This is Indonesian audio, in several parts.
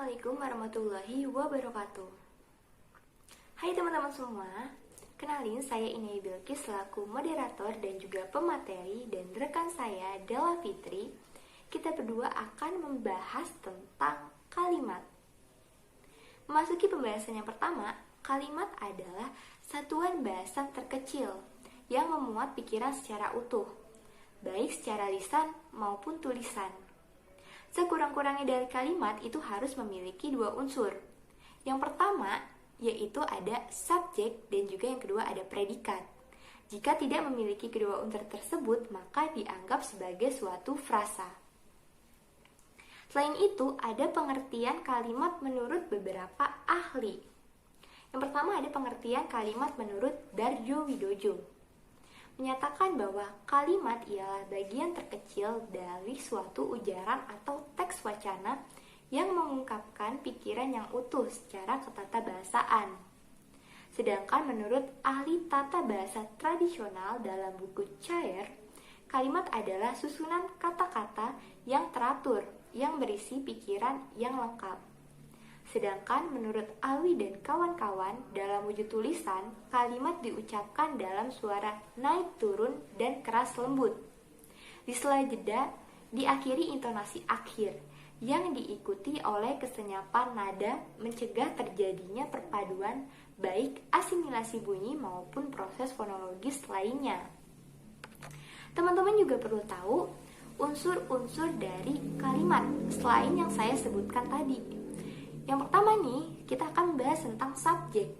Assalamualaikum warahmatullahi wabarakatuh. Hai teman-teman semua, kenalin saya Inai Bilqis selaku moderator dan juga pemateri, dan rekan saya Della Fitri. Kita berdua akan membahas tentang kalimat. Memasuki pembahasan yang pertama, kalimat adalah satuan bahasa terkecil yang memuat pikiran secara utuh, baik secara lisan maupun tulisan. Sekurang-kurangnya dari kalimat itu harus memiliki dua unsur. Yang pertama, yaitu ada subjek, dan juga yang kedua ada predikat. Jika tidak memiliki kedua unsur tersebut, maka dianggap sebagai suatu frasa. Selain itu, ada pengertian kalimat menurut beberapa ahli. Yang pertama ada pengertian kalimat menurut Darjo Widojo. Menyatakan bahwa kalimat ialah bagian terkecil dari suatu ujaran atau teks wacana yang mengungkapkan pikiran yang utuh secara ketatabahasaan. Sedangkan menurut ahli tata bahasa tradisional dalam buku Cair, kalimat adalah susunan kata-kata yang teratur yang berisi pikiran yang lengkap. Sedangkan menurut Alwi dan kawan-kawan, dalam wujud tulisan, kalimat diucapkan dalam suara naik turun dan keras lembut. Di sela jeda, diakhiri intonasi akhir, yang diikuti oleh kesenyapan nada mencegah terjadinya perpaduan baik asimilasi bunyi maupun proses fonologis lainnya. Teman-teman juga perlu tahu unsur-unsur dari kalimat selain yang saya sebutkan tadi. Yang pertama nih, kita akan membahas tentang subjek.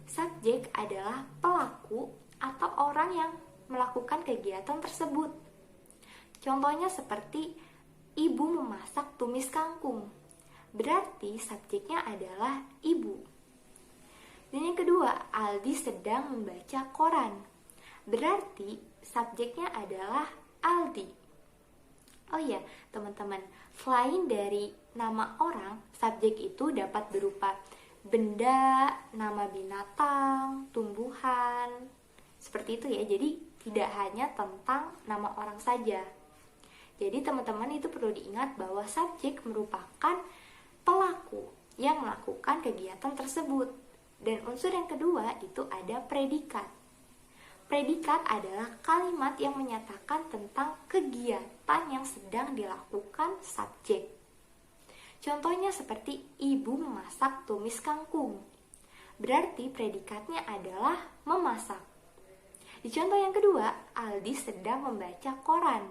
Subjek adalah pelaku atau orang yang melakukan kegiatan tersebut. Contohnya seperti ibu memasak tumis kangkung. Berarti subjeknya adalah ibu. Dan yang kedua, Aldi sedang membaca koran. Berarti subjeknya adalah Aldi. Oh iya, teman-teman, selain dari nama orang, subjek itu dapat berupa benda, nama binatang, tumbuhan, seperti itu ya. Jadi tidak hanya tentang nama orang saja. Jadi teman-teman itu perlu diingat bahwa subjek merupakan pelaku yang melakukan kegiatan tersebut. Dan unsur yang kedua itu ada predikat. Predikat adalah kalimat yang menyatakan tentang kegiatan yang sedang dilakukan subjek. Contohnya seperti ibu memasak tumis kangkung. Berarti predikatnya adalah memasak. Di contoh yang kedua, Aldi sedang membaca koran.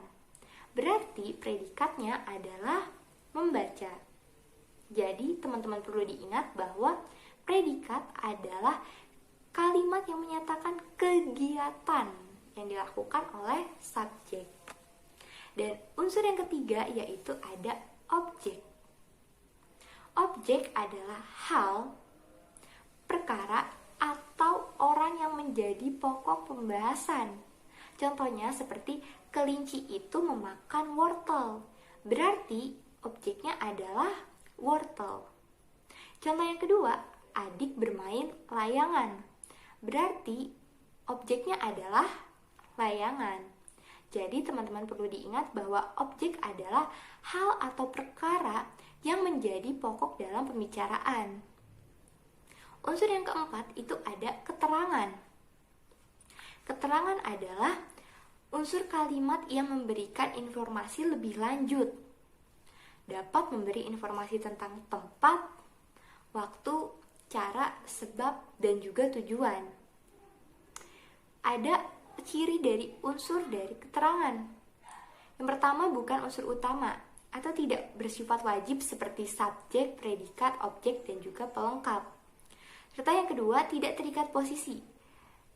Berarti predikatnya adalah membaca. Jadi teman-teman perlu diingat bahwa predikat adalah kalimat yang menyatakan kegiatan yang dilakukan oleh subjek. Dan unsur yang ketiga yaitu ada objek. Objek adalah hal, perkara, atau orang yang menjadi pokok pembahasan. Contohnya seperti kelinci itu memakan wortel. Berarti objeknya adalah wortel. Contoh yang kedua, adik bermain layangan. Berarti objeknya adalah layangan. Jadi teman-teman perlu diingat bahwa objek adalah hal atau perkara yang menjadi pokok dalam pembicaraan. Unsur yang keempat itu ada keterangan. Keterangan adalah unsur kalimat yang memberikan informasi lebih lanjut. Dapat memberi informasi tentang tempat, waktu, cara, sebab, dan juga tujuan. Ada ciri dari unsur dari keterangan. Yang pertama bukan unsur utama atau tidak bersifat wajib seperti subjek, predikat, objek, dan juga pelengkap. Serta yang kedua tidak terikat posisi.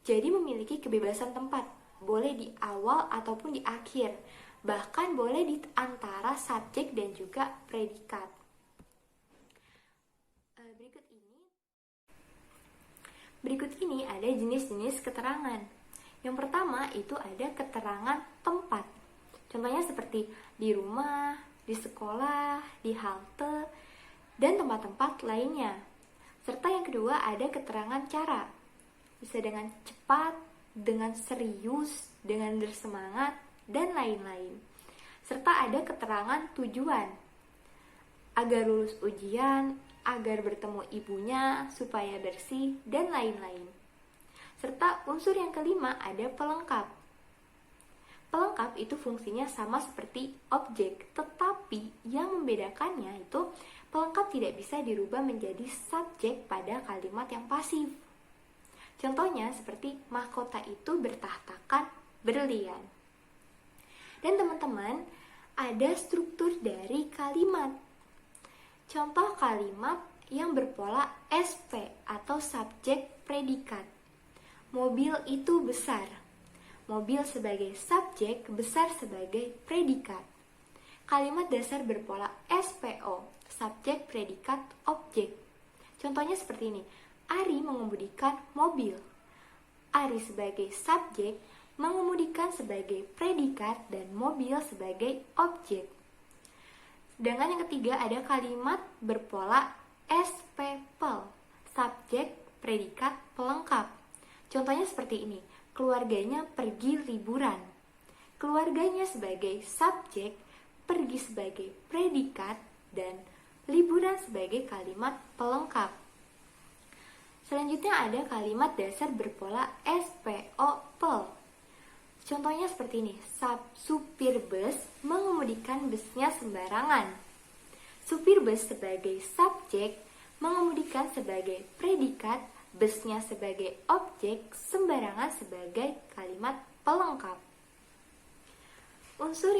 Jadi memiliki kebebasan tempat, boleh di awal ataupun di akhir, bahkan boleh di antara subjek dan juga predikat. Berikut ini ada jenis-jenis keterangan. Yang pertama itu ada keterangan tempat. Contohnya seperti di rumah, di sekolah, di halte, dan tempat-tempat lainnya. Serta yang kedua ada keterangan cara. Bisa dengan cepat, dengan serius, dengan bersemangat, dan lain-lain. Serta ada keterangan tujuan. agar lulus ujian, agar bertemu ibunya, supaya bersih, dan lain-lain. Serta unsur yang kelima ada pelengkap. Pelengkap itu fungsinya sama seperti objek, tetapi yang membedakannya itu pelengkap tidak bisa dirubah menjadi subjek pada kalimat yang pasif. Contohnya seperti mahkota itu bertahtakan berlian. Dan teman-teman, ada struktur dari kalimat. Contoh kalimat yang berpola SP atau subjek predikat. Mobil itu besar. Mobil sebagai subjek, besar sebagai predikat. Kalimat dasar berpola SPO, subjek predikat objek. Contohnya seperti ini. Ari mengemudikan mobil. Ari sebagai subjek, mengemudikan sebagai predikat, dan mobil sebagai objek. Sedangkan yang ketiga ada kalimat berpola SPPL, subjek predikat pelengkap. Contohnya seperti ini, keluarganya pergi liburan. Keluarganya sebagai subjek, pergi sebagai predikat, dan liburan sebagai kalimat pelengkap. Selanjutnya ada kalimat dasar berpola SPOPL. Contohnya seperti ini, supir bus mengemudikan busnya sembarangan. Supir bus sebagai subjek, mengemudikan sebagai predikat, busnya sebagai objek, sembarangan sebagai kalimat pelengkap. Struktur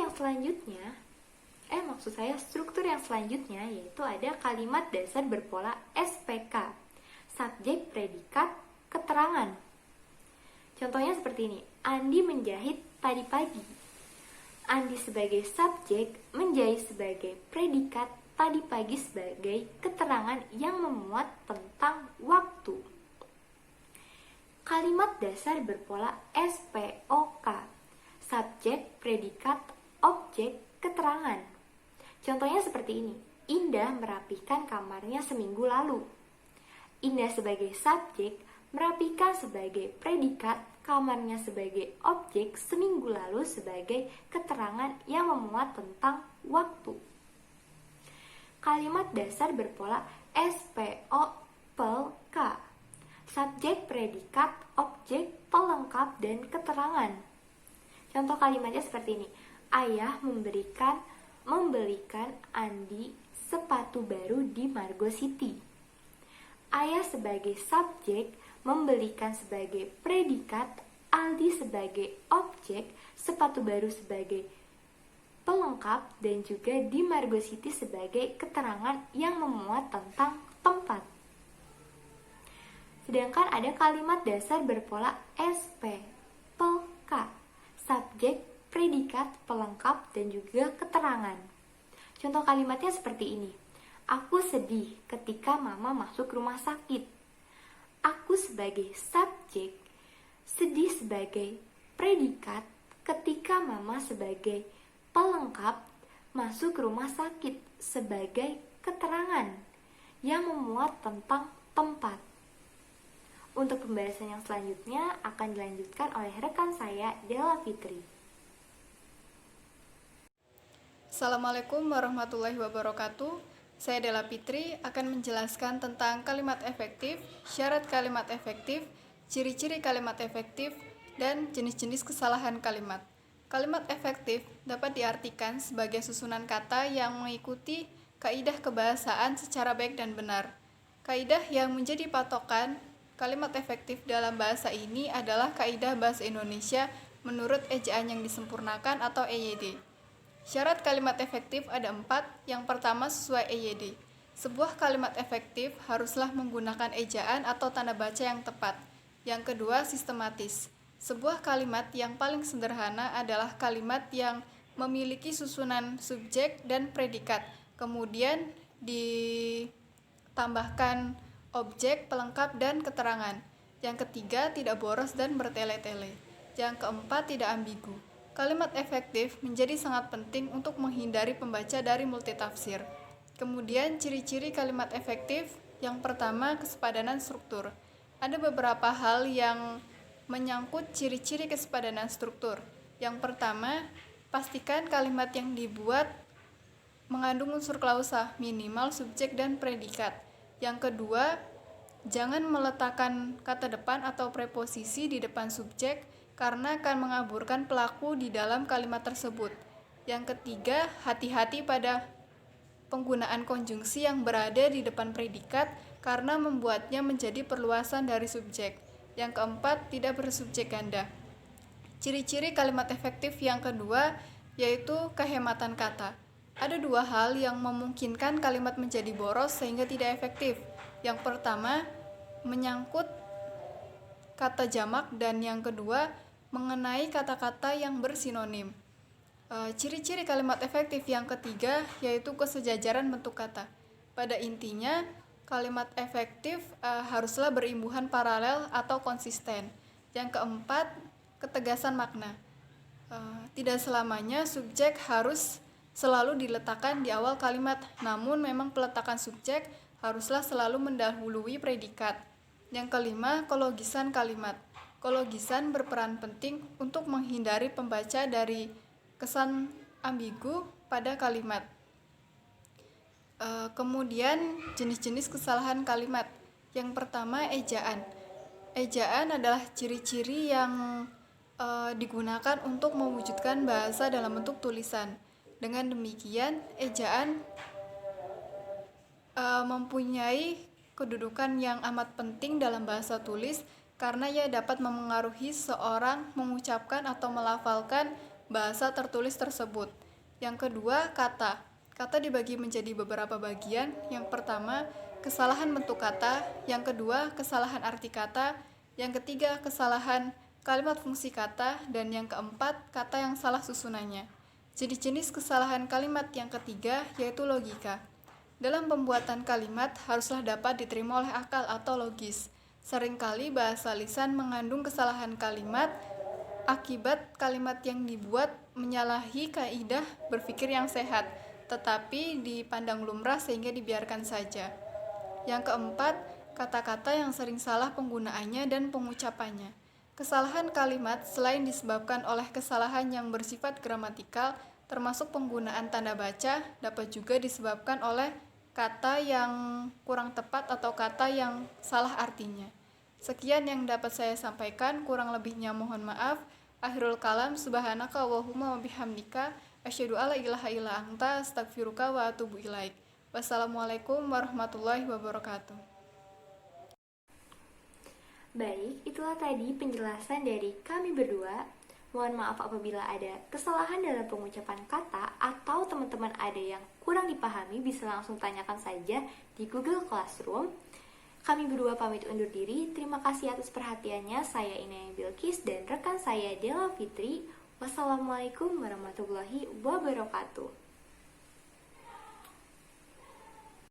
yang selanjutnya yaitu ada kalimat dasar berpola SPK, subjek predikat keterangan. Contohnya seperti ini, Andi menjahit tadi pagi. Andi sebagai subjek, menjahit sebagai predikat, tadi pagi sebagai keterangan yang memuat tentang waktu. Kalimat dasar berpola SPOK, subjek, predikat, objek, keterangan. Contohnya seperti ini, Indah merapikan kamarnya seminggu lalu. Indah sebagai subjek, merapikan sebagai predikat, kamarnya sebagai objek, seminggu lalu sebagai keterangan yang memuat tentang waktu. Kalimat dasar berpola SPOPLK, subjek, predikat, objek, pelengkap, dan keterangan. Contoh kalimatnya seperti ini. Ayah membelikan Andi sepatu baru di Margo City. Ayah sebagai subjek, membelikan sebagai predikat, Aldi sebagai objek, sepatu baru sebagai pelengkap, dan juga di Margo City sebagai keterangan yang memuat tentang tempat. Sedangkan ada kalimat dasar berpola SP, PLK, subjek, predikat, pelengkap, dan juga keterangan. Contoh kalimatnya seperti ini. Aku sedih ketika mama masuk rumah sakit. Aku sebagai subjek, sedih sebagai predikat, ketika mama sebagai pelengkap, masuk rumah sakit sebagai keterangan yang memuat tentang tempat. Untuk pembahasan yang selanjutnya akan dilanjutkan oleh rekan saya, Della Fitri. Assalamualaikum warahmatullahi wabarakatuh. Saya Della Fitri akan menjelaskan tentang kalimat efektif, syarat kalimat efektif, ciri-ciri kalimat efektif, dan jenis-jenis kesalahan kalimat. Kalimat efektif dapat diartikan sebagai susunan kata yang mengikuti kaidah kebahasaan secara baik dan benar. Kaidah yang menjadi patokan kalimat efektif dalam bahasa ini adalah kaidah bahasa Indonesia menurut ejaan yang disempurnakan atau EYD. Syarat kalimat efektif ada 4. Yang pertama, sesuai EYD. Sebuah kalimat efektif haruslah menggunakan ejaan atau tanda baca yang tepat. Yang kedua, sistematis. Sebuah kalimat yang paling sederhana adalah kalimat yang memiliki susunan subjek dan predikat, kemudian ditambahkan objek, pelengkap, dan keterangan. Yang ketiga, tidak boros dan bertele-tele. Yang keempat, tidak ambigu. Kalimat efektif menjadi sangat penting untuk menghindari pembaca dari multitafsir. Kemudian, ciri-ciri kalimat efektif. Yang pertama, kesepadanan struktur. Ada beberapa hal yang menyangkut ciri-ciri kesepadanan struktur. Yang pertama, pastikan kalimat yang dibuat mengandung unsur klausa, minimal subjek dan predikat. Yang kedua, jangan meletakkan kata depan atau preposisi di depan subjek karena akan mengaburkan pelaku di dalam kalimat tersebut. Yang ketiga, hati-hati pada penggunaan konjungsi yang berada di depan predikat karena membuatnya menjadi perluasan dari subjek. Yang keempat, tidak bersubjek ganda. Ciri-ciri kalimat efektif yang kedua yaitu kehematan kata. Ada dua hal yang memungkinkan kalimat menjadi boros sehingga tidak efektif. Yang pertama, menyangkut kata jamak, dan yang kedua, mengenai kata-kata yang bersinonim. Ciri-ciri kalimat efektif yang ketiga yaitu kesejajaran bentuk kata. Pada intinya, kalimat efektif haruslah berimbuhan paralel atau konsisten. Yang keempat, ketegasan makna. Tidak selamanya subjek harus selalu diletakkan di awal kalimat, namun memang peletakan subjek haruslah selalu mendahului predikat. Yang kelima, kologisan kalimat. Kologisan berperan penting untuk menghindari pembaca dari kesan ambigu pada kalimat. Kemudian jenis-jenis kesalahan kalimat. Yang pertama, ejaan. Ejaan adalah ciri-ciri yang digunakan untuk mewujudkan bahasa dalam bentuk tulisan. Dengan demikian, ejaan mempunyai kedudukan yang amat penting dalam bahasa tulis karena ia dapat memengaruhi seorang mengucapkan atau melafalkan bahasa tertulis tersebut. Yang kedua, kata. Kata dibagi menjadi beberapa bagian. Yang pertama, kesalahan bentuk kata. Yang kedua, kesalahan arti kata. Yang ketiga, kesalahan kalimat fungsi kata. Dan yang keempat, kata yang salah susunannya. Jenis-jenis kesalahan kalimat yang ketiga yaitu logika. Dalam pembuatan kalimat haruslah dapat diterima oleh akal atau logis. Seringkali bahasa lisan mengandung kesalahan kalimat akibat kalimat yang dibuat menyalahi kaidah berpikir yang sehat, tetapi dipandang lumrah sehingga dibiarkan saja. Yang keempat, kata-kata yang sering salah penggunaannya dan pengucapannya. Kesalahan kalimat selain disebabkan oleh kesalahan yang bersifat gramatikal, termasuk penggunaan tanda baca, dapat juga disebabkan oleh kata yang kurang tepat atau kata yang salah artinya. Sekian yang dapat saya sampaikan, kurang lebihnya mohon maaf. Akhirul kalam, subhanaka Allahumma wa bihamdika, asyhadu alla ilaha illa anta, astaghfiruka wa atubu ilaik. Wassalamualaikum warahmatullahi wabarakatuh. Baik, itulah tadi penjelasan dari kami berdua. Mohon maaf apabila ada kesalahan dalam pengucapan kata atau teman-teman ada yang kurang dipahami, bisa langsung tanyakan saja di Google Classroom. Kami berdua pamit undur diri. Terima kasih atas perhatiannya. Saya Inaya Bilqis dan rekan saya Della Fitri. Wassalamualaikum warahmatullahi wabarakatuh.